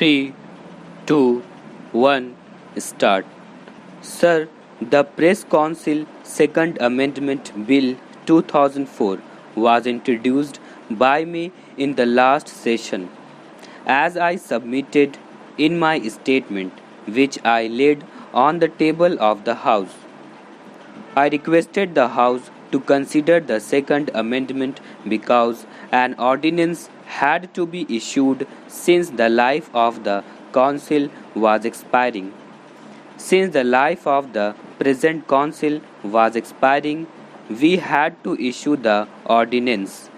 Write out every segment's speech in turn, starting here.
3, 2, 1, start. Sir, the Press Council Second Amendment Bill 2004 was introduced by me in the last session. As I submitted in my statement, which I laid on the table of the House, I requested the House to consider the Second Amendment because an ordinance had to be issued since the life of the Council was expiring. Since the life of the present Council was expiring, we had to issue the ordinance.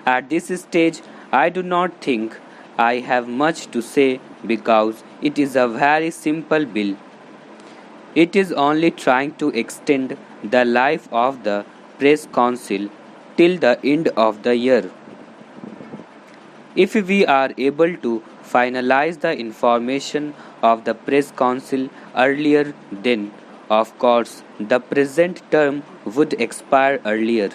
At this stage, I do not think I have much to say because it is a very simple bill. It is only trying to extend the life of the Press Council till the end of the year. If we are able to finalize the information of the Press Council earlier, then, of course, the present term would expire earlier.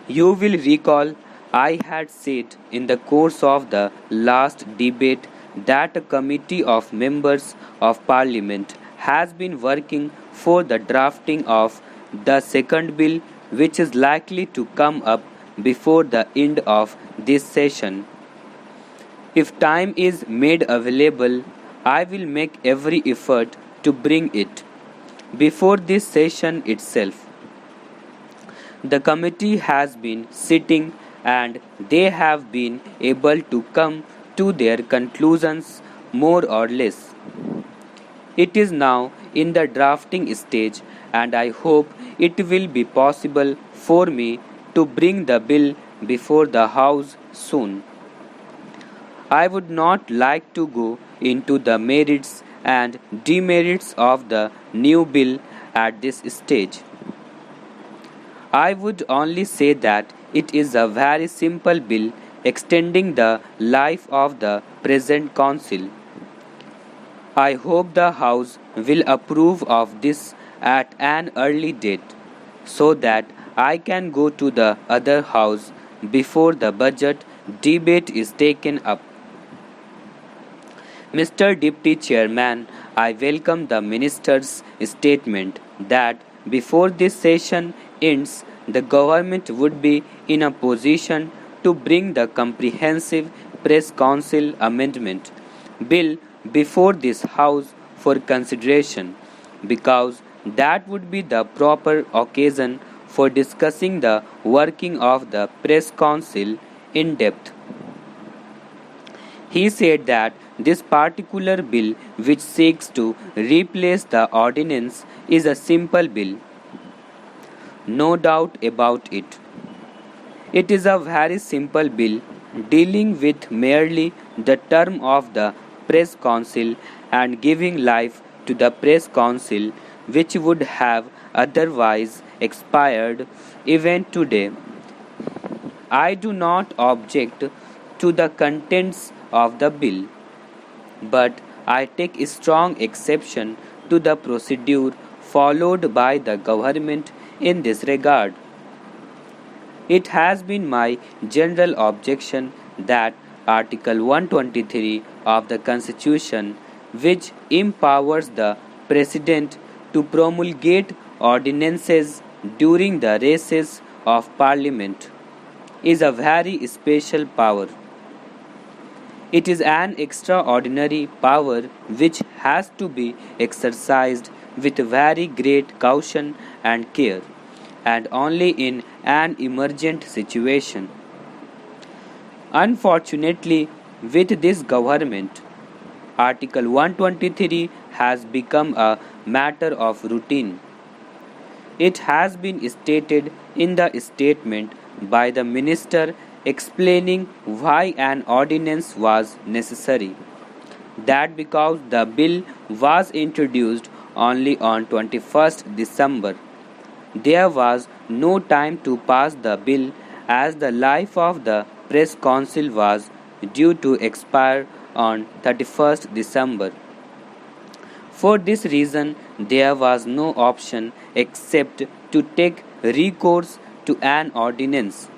You will recall I had said in the course of the last debate that a committee of members of Parliament has been working for the drafting of the second bill, which is likely to come up before the end of this session. If time is made available, I will make every effort to bring it before this session itself. The committee has been sitting and they have been able to come to their conclusions more or less. It is now in the drafting stage and I hope it will be possible for me to bring the bill before the House soon. I would not like to go into the merits and demerits of the new bill at this stage. I would only say that it is a very simple bill extending the life of the present Council. I hope the House will approve of this at an early date so that I can go to the other House before the budget debate is taken up. Mr. Deputy Chairman, I welcome the Minister's statement that before this session ends, the government would be in a position to bring the Comprehensive Press Council Amendment Bill before this House for consideration, because that would be the proper occasion for discussing the working of the Press Council in depth. He said that this particular bill, which seeks to replace the ordinance, is a simple bill. No doubt about it. It is a very simple bill dealing with merely the term of the Press Council and giving life to the Press Council, which would have otherwise expired even today. I do not object to the contents of the bill, but I take strong exception to the procedure followed by the government in this regard. It has been my general objection that Article 123 of the Constitution, which empowers the President to promulgate ordinances during the recess of Parliament, is a very special power. It is an extraordinary power which has to be exercised with very great caution and care, and only in an emergent situation. Unfortunately, with this government, Article 123 has become a matter of routine. It has been stated in the statement by the Minister explaining why an ordinance was necessary, that because the bill was introduced only on 21st December, there was no time to pass the bill as the life of the Press Council was due to expire on 31st December. For this reason, there was no option except to take recourse to an ordinance.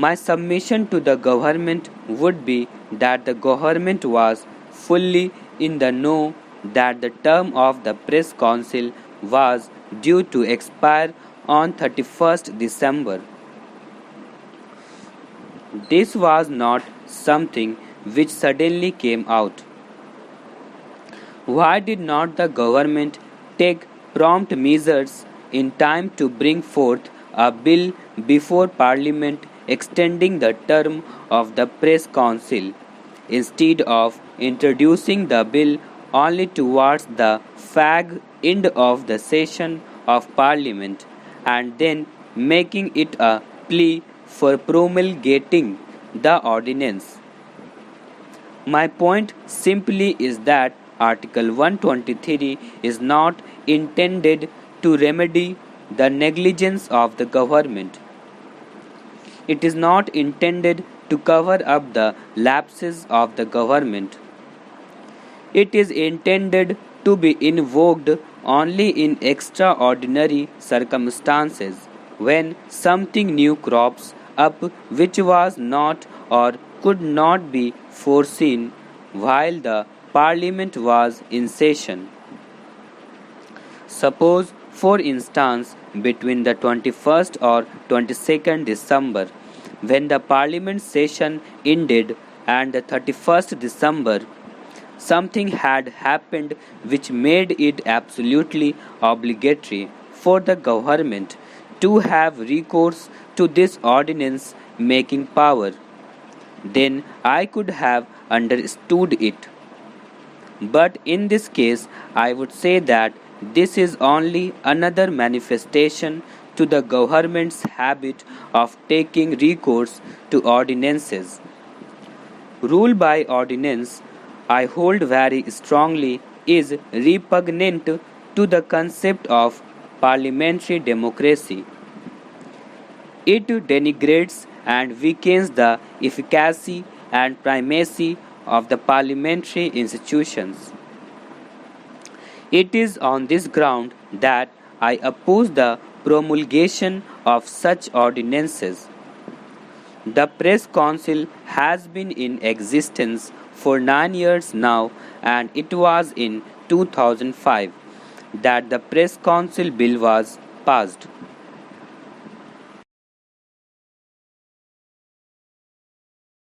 My submission to the government would be that the government was fully in the know that the term of the Press Council was due to expire on 31st December. This was not something which suddenly came out. Why did not the government take prompt measures in time to bring forth a bill before Parliament extending the term of the Press Council, instead of introducing the bill only towards the fag end of the session of Parliament and then making it a plea for promulgating the ordinance? My point simply is that Article 123 is not intended to remedy the negligence of the government. It is not intended to cover up the lapses of the government. It is intended to be invoked only in extraordinary circumstances when something new crops up which was not or could not be foreseen while the Parliament was in session. Suppose, for instance, between the 21st or 22nd December, when the Parliament session ended, and the 31st December, something had happened which made it absolutely obligatory for the government to have recourse to this ordinance making power. Then I could have understood it. But in this case, I would say that this is only another manifestation to the government's habit of taking recourse to ordinances. Rule by ordinance, I hold very strongly, is repugnant to the concept of parliamentary democracy. It denigrates and weakens the efficacy and primacy of the parliamentary institutions. It is on this ground that I oppose the promulgation of such ordinances. The Press Council has been in existence for 9 years now, and it was in 2005 that the Press Council Bill was passed.